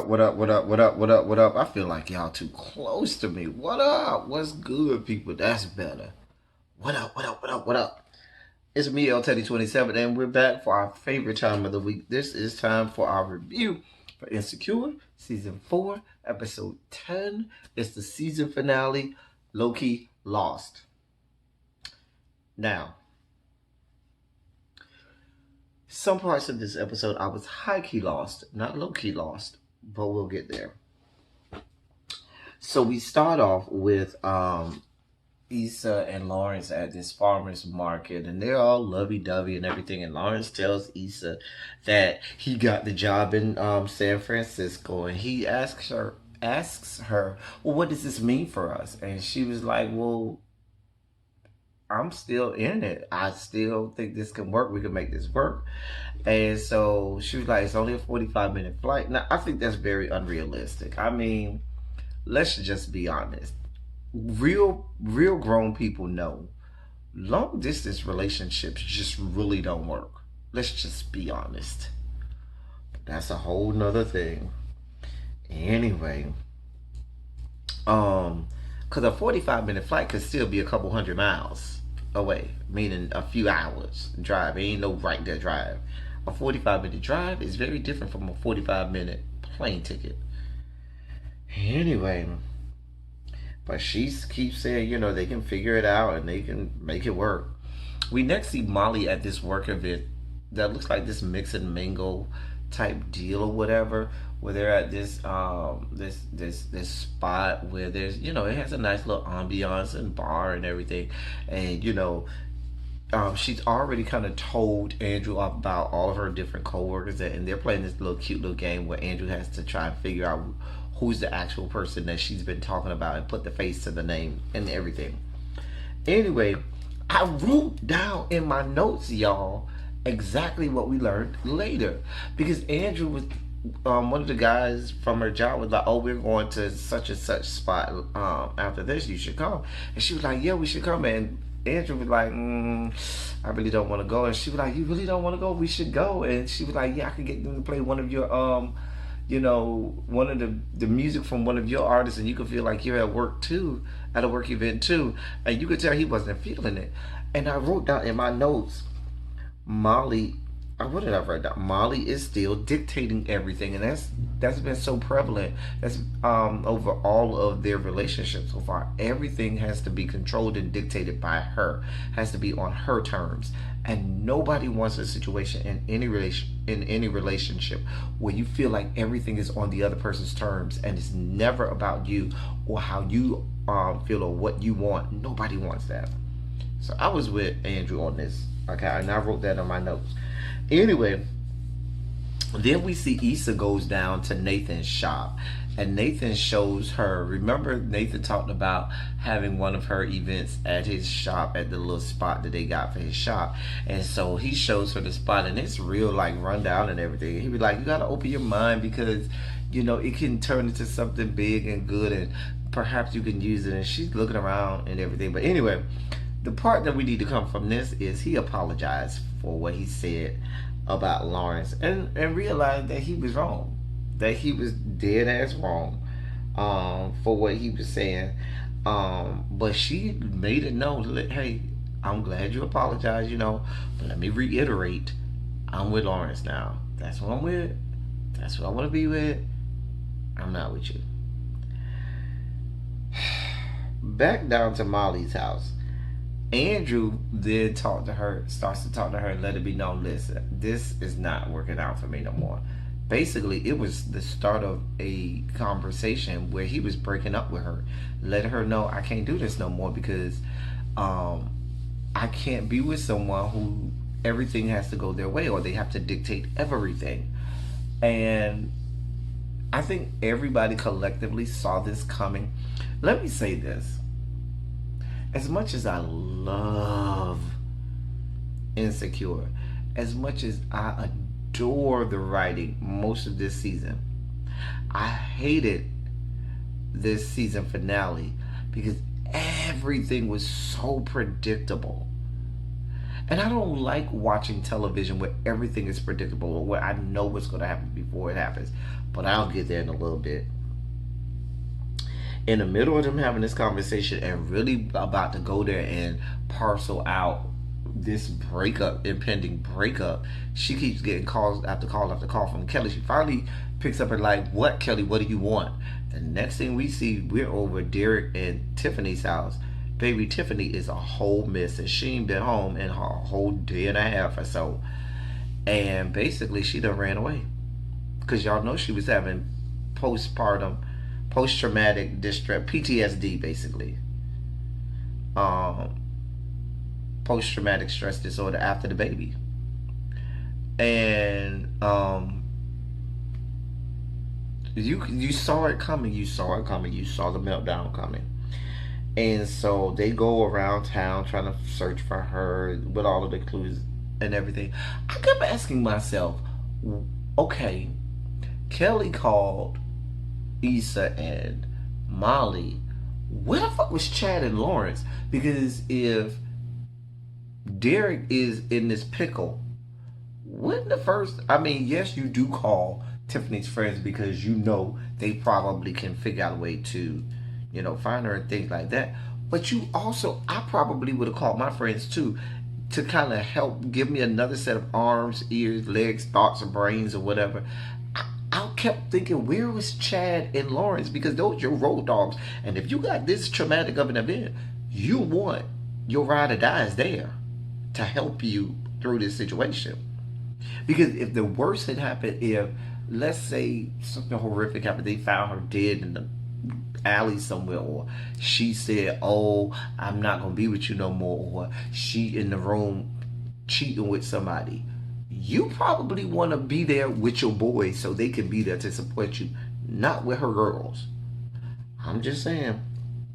what up, what up, what up, what up, what up? I feel like y'all too close to me. What up? What's good, people? That's better. What up, what up, what up, what up? It's me, L Teddy 27, and we're back for our favorite time of the week. This is time for our review for Insecure, Season 4, Episode 10. It's the season finale, Low-Key Lost. Now, some parts of this episode I was high-key lost, not low-key lost, but we'll get there. So we start off with Issa and Lawrence at this farmer's market, and they're all lovey-dovey and everything, and Lawrence tells Issa that he got the job in San Francisco, and he asks her, well, what does this mean for us? And she was like, well, I'm still in it. I still think this can work. We can make this work. And so she was like, it's only a 45-minute flight. Now, I think that's very unrealistic. I mean, let's just be honest. Real grown people know long distance relationships just really don't work. Let's just be honest. That's a whole nother thing. Anyway, because a 45-minute flight could still be a couple hundred miles away, meaning a few hours drive. It ain't no right there drive. A 45-minute drive is very different from a 45-minute plane ticket. Anyway, but she keeps saying, they can figure it out and they can make it work. We next see Molly at this work event that looks like this mix and mingle type deal or whatever, where they're at this this spot where there's it has a nice little ambiance and bar and everything, and she's already kind of told Andrew about all of her different coworkers, and they're playing this little cute little game where Andrew has to try and figure out who's the actual person that she's been talking about and put the face to the name and everything. Anyway, I wrote down in my notes, y'all, exactly what we learned later, because Andrew was one of the guys from her job was like, oh, we're going to such and such spot after this, you should come. And she was like, yeah, we should come. And Andrew was like, I really don't want to go. And she was like, you really don't want to go? We should go. And she was like, yeah, I could get them to play one of your one of the music from one of your artists, and you could feel like you're at work too, at a work event too. And you could tell he wasn't feeling it. And I wrote down in my notes, Molly, what did I write down? Molly is still dictating everything, and that's been so prevalent. That's over all of their relationships so far. Everything has to be controlled and dictated by her. Has to be on her terms, and nobody wants a situation in any relationship where you feel like everything is on the other person's terms, and it's never about you or how you feel or what you want. Nobody wants that. So I was with Andrew on this. Okay, and I wrote that on my notes. Anyway, then we see Issa goes down to Nathan's shop, and Nathan shows her. Remember, Nathan talked about having one of her events at his shop, at the little spot that they got for his shop. And so he shows her the spot, and it's real like rundown and everything. He be like, you gotta open your mind, because it can turn into something big and good, and perhaps you can use it. And she's looking around and everything. But anyway, the part that we need to come from this is he apologized for what he said about Lawrence, and realized that he was wrong, that he was dead ass wrong for what he was saying. But she made it known, hey, I'm glad you apologized, but let me reiterate, I'm with Lawrence now. That's what I'm with. That's what I want to be with. I'm not with you. Back down to Molly's house. Andrew then starts to talk to her and let it be known, listen, this is not working out for me no more. Basically, it was the start of a conversation where he was breaking up with her, letting her know, I can't do this no more, because I can't be with someone who everything has to go their way, or they have to dictate everything. And I think everybody collectively saw this coming. Let me say this. As much as I love Insecure, as much as I adore the writing most of this season, I hated this season finale because everything was so predictable. And I don't like watching television where everything is predictable or where I know what's going to happen before it happens. But I'll get there in a little bit. In the middle of them having this conversation and really about to go there and parcel out this breakup, impending breakup, she keeps getting calls after call after call from Kelly. She finally picks up and like, "What, Kelly? What do you want?" The next thing we see, we're over Derek and Tiffany's house. Baby, Tiffany is a whole mess, and she ain't been home in her whole day and a half or so. And basically, she done ran away because y'all know she was having postpartum, post-traumatic distress, PTSD, basically. Um, Post-traumatic stress disorder after the baby, and you saw it coming. You saw it coming. You saw the meltdown coming. And so they go around town trying to search for her with all of the clues and everything. I kept asking myself, okay, Kelly called Issa and Molly. Where the fuck was Chad and Lawrence? Because if Derek is in this pickle, wouldn't the first, I mean, yes, you do call Tiffany's friends because you know they probably can figure out a way to, find her and things like that. But you also, I probably would have called my friends too to kind of help give me another set of arms, ears, legs, thoughts, or brains, or whatever. I kept thinking, where was Chad and Lawrence? Because those are your road dogs. And if you got this traumatic of an event, you want your ride or die is there to help you through this situation. Because if the worst had happened, if, let's say, something horrific happened, they found her dead in the alley somewhere, or she said, "Oh, I'm not gonna be with you no more," or she in the room cheating with somebody, you probably want to be there with your boys so they can be there to support you, not with her girls. I'm just saying,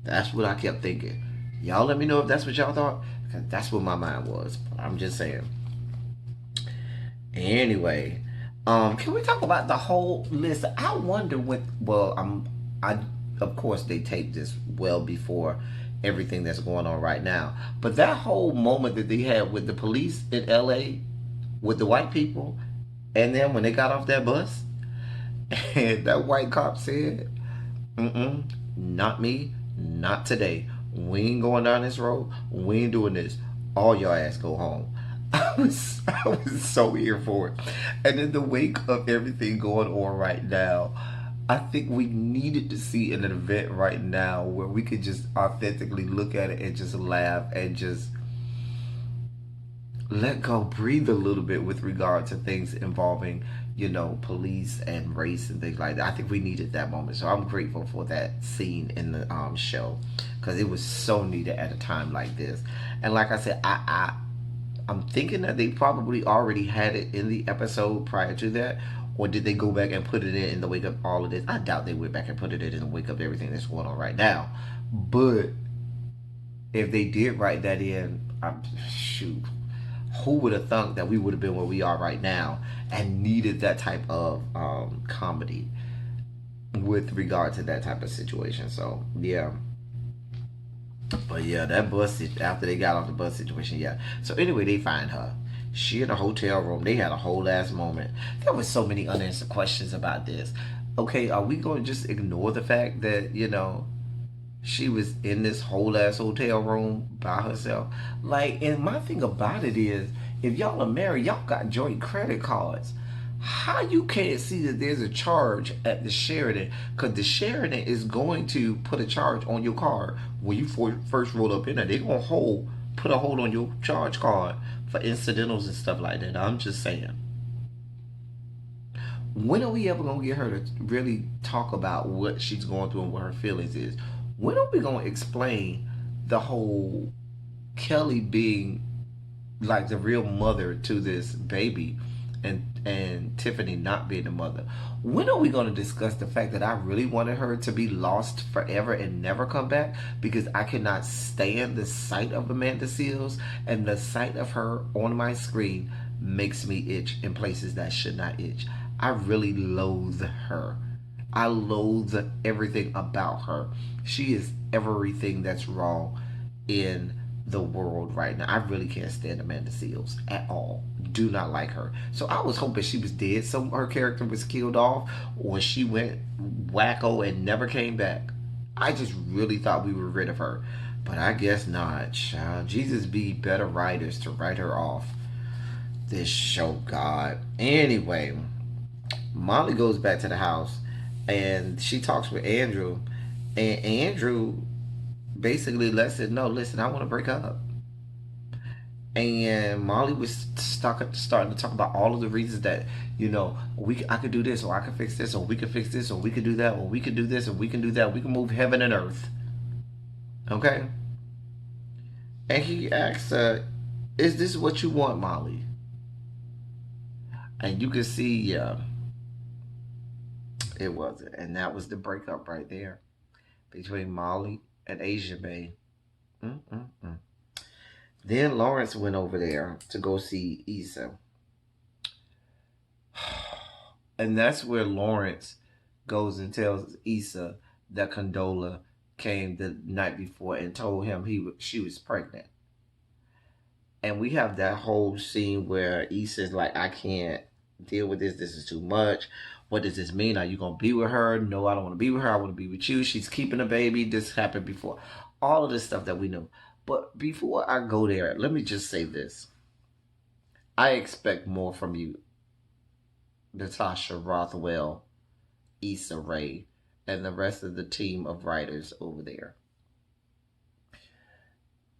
that's what I kept thinking. Y'all let me know if that's what y'all thought, because that's what my mind was. But I'm just saying. Anyway, can we talk about the whole list? I wonder what. Well, I of course they taped this well before everything that's going on right now. But that whole moment that they had with the police in LA with the white people, and then when they got off that bus, and that white cop said, not me, not today. We ain't going down this road. We ain't doing this. All your ass go home." I was so here for it. And in the wake of everything going on right now, I think we needed to see an event right now where we could just authentically look at it and just laugh and just let go, breathe a little bit with regard to things involving, police and race and things like that. I think we needed that moment. So I'm grateful for that scene in the show, because it was so needed at a time like this. And like I said, I'm thinking that they probably already had it in the episode prior to that, or did they go back and put it in the wake of all of this? I doubt they went back and put it in the wake of everything that's going on right now. But if they did write that in, shoot, who would have thunk that we would have been where we are right now and needed that type of comedy with regard to that type of situation? So yeah. But yeah, that bus, after they got off the bus situation, yeah. So anyway, they find her. She in a hotel room. They had a whole ass moment. There was so many unanswered questions about this. Okay, are we going to just ignore the fact that, she was in this whole ass hotel room by herself? Like, and my thing about it is, if y'all are married, y'all got joint credit cards. How you can't see that there's a charge at the Sheridan? Because the Sheridan is going to put a charge on your card when you first roll up in there. They're going to put a hold on your charge card for incidentals and stuff like that. I'm just saying. When are we ever going to get her to really talk about what she's going through and what her feelings is? When are we going to explain the whole Kelly being like the real mother to this baby, and Tiffany not being the mother? When are we going to discuss the fact that I really wanted her to be lost forever and never come back, because I cannot stand the sight of Amanda Seales, and the sight of her on my screen makes me itch in places that should not itch. I really loathe her. I loathe everything about her. She is everything that's wrong in the world right now. I really can't stand Amanda Seals at all. Do not like her. So I was hoping she was dead. So her character was killed off, or she went wacko and never came back. I just really thought we were rid of her. But I guess not, child. Jesus be better writers to write her off. This show, God. Anyway, Molly goes back to the house and she talks with Andrew. And Andrew basically lets it know, listen, I want to break up. And Molly was starting to talk about all of the reasons that, I could do this, or I could fix this, or we could fix this, or we could do that, or we could do this, or we can do that. We can move heaven and earth. Okay? And he asks her, is this what you want, Molly? And you can see, yeah, it wasn't. And that was the breakup right there between Molly and Asia Bay. Mm-mm-mm. Then Lawrence went over there to go see Issa. And that's where Lawrence goes and tells Issa that Condola came the night before and told him she was pregnant. And we have that whole scene where Issa's like, I can't deal with this. This is too much. What does this mean? Are you going to be with her? No, I don't want to be with her. I want to be with you. She's keeping a baby. This happened before. All of this stuff that we know. But before I go there, let me just say this. I expect more from you, Natasha Rothwell, Issa Rae, and the rest of the team of writers over there.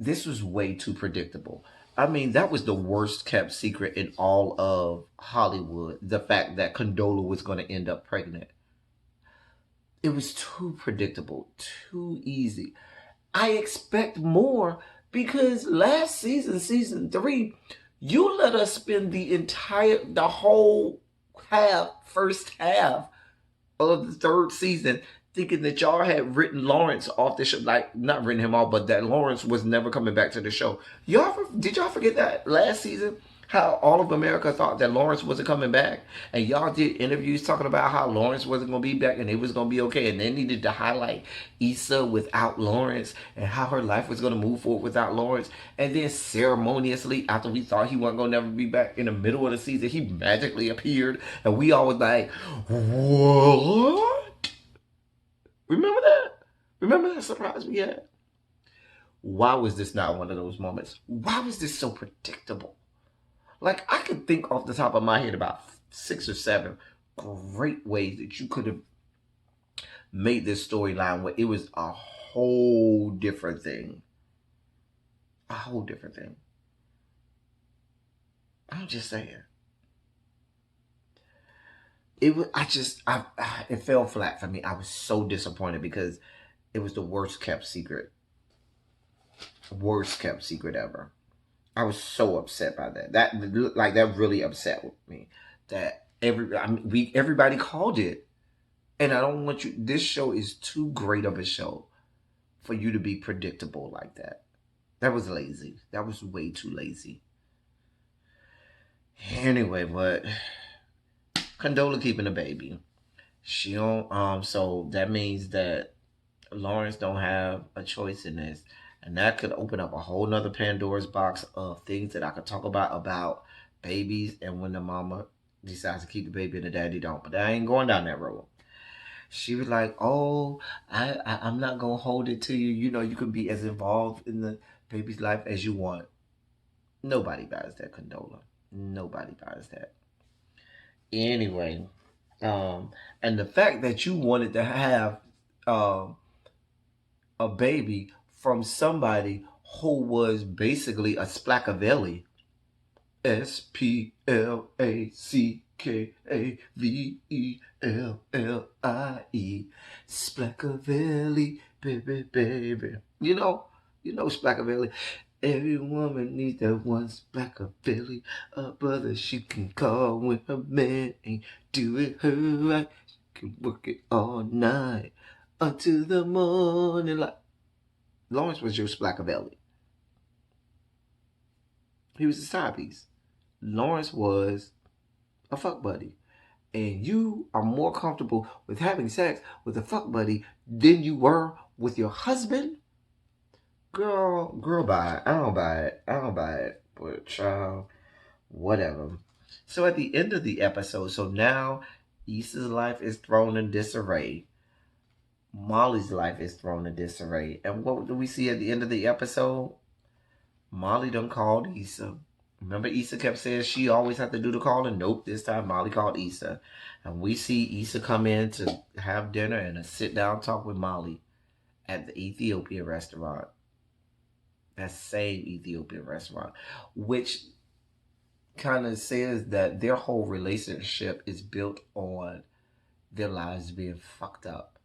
This was way too predictable. I mean, that was the worst kept secret in all of Hollywood. The fact that Condola was going to end up pregnant. It was too predictable, too easy. I expect more because last season, season 3, you let us spend the whole first half of the 3rd season thinking that y'all had written Lawrence off the show. Like, not written him off, but that Lawrence was never coming back to the show. Did y'all forget that last season? How all of America thought that Lawrence wasn't coming back. And y'all did interviews talking about how Lawrence wasn't going to be back and it was going to be okay. And they needed to highlight Issa without Lawrence and how her life was going to move forward without Lawrence. And then ceremoniously, after we thought he wasn't going to never be back, in the middle of the season, he magically appeared. And we all was like, what? Remember that? Remember that surprise we had? Why was this not one of those moments? Why was this so predictable? Like, I could think off the top of my head about 6 or 7 great ways that you could have made this storyline where it was a whole different thing. A whole different thing. I'm just saying. It fell flat for me. I was so disappointed because it was the worst kept secret. Worst kept secret ever. I was so upset by that. That really upset me. That everybody called it. And I don't want you, this show is too great of a show for you to be predictable like that. That was lazy. That was way too lazy. Anyway, but Condola keeping a baby. She don't so that means that Lawrence don't have a choice in this. And that could open up a whole nother Pandora's box of things that I could talk about babies and when the mama decides to keep the baby and the daddy don't. But I ain't going down that road. She was like, oh, I'm not going to hold it to you. You know, you can be as involved in the baby's life as you want. Nobody buys that, Condola. Nobody buys that. Anyway, and the fact that you wanted to have a baby from somebody who was basically a Splackavelli. Splackavellie. Splackavelli, baby, baby. You know Splackavelli. Every woman needs that one Splackavelli, a brother she can call when her man ain't doing her right. She can work it all night until the morning light. Lawrence was your Splackavelli. He was a side piece. Lawrence was a fuck buddy. And you are more comfortable with having sex with a fuck buddy than you were with your husband? Girl, buy it. I don't buy it. I don't buy it. But child, whatever. So at the end of the episode, so now Issa's life is thrown in disarray. Molly's life is thrown in disarray. And what do we see at the end of the episode? Molly done called Issa. Remember Issa kept saying she always had to do the calling? Nope, this time Molly called Issa. And we see Issa come in to have dinner and a sit down talk with Molly at the Ethiopian restaurant. That same Ethiopian restaurant. Which kind of says that their whole relationship is built on their lives being fucked up.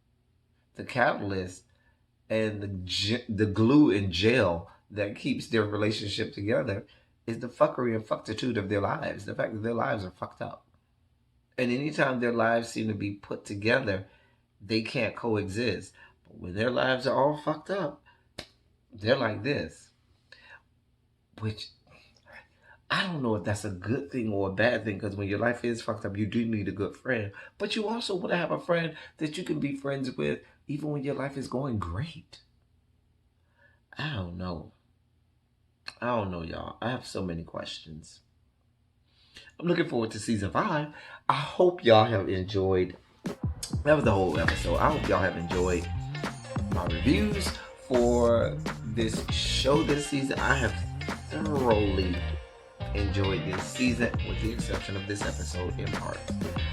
The catalyst and the glue in jail that keeps their relationship together is the fuckery and fucktitude of their lives. The fact that their lives are fucked up. And anytime their lives seem to be put together, they can't coexist. But when their lives are all fucked up, they're like this. Which, I don't know if that's a good thing or a bad thing, because when your life is fucked up, you do need a good friend. But you also want to have a friend that you can be friends with even when your life is going great. I don't know. I don't know, y'all. I have so many questions. I'm looking forward to season 5. I hope y'all have enjoyed. That was the whole episode. I hope y'all have enjoyed my reviews for this show this season. I have thoroughly enjoyed this season, with the exception of this episode in part.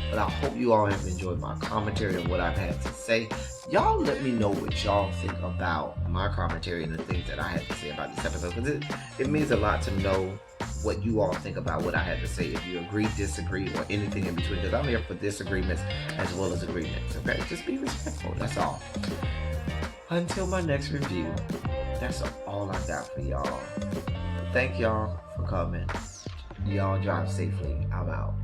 But I hope you all have enjoyed my commentary on what I've had to say. Y'all let me know what y'all think about my commentary and the things that I had to say about this episode, because it means a lot to know what you all think about what I had to say. If you agree, disagree, or anything in between, because I'm here for disagreements as well as agreements. Okay, just be respectful. That's all. Until my next review, that's all I got for y'all. Thank y'all for coming. Y'all drive safely. I'm out.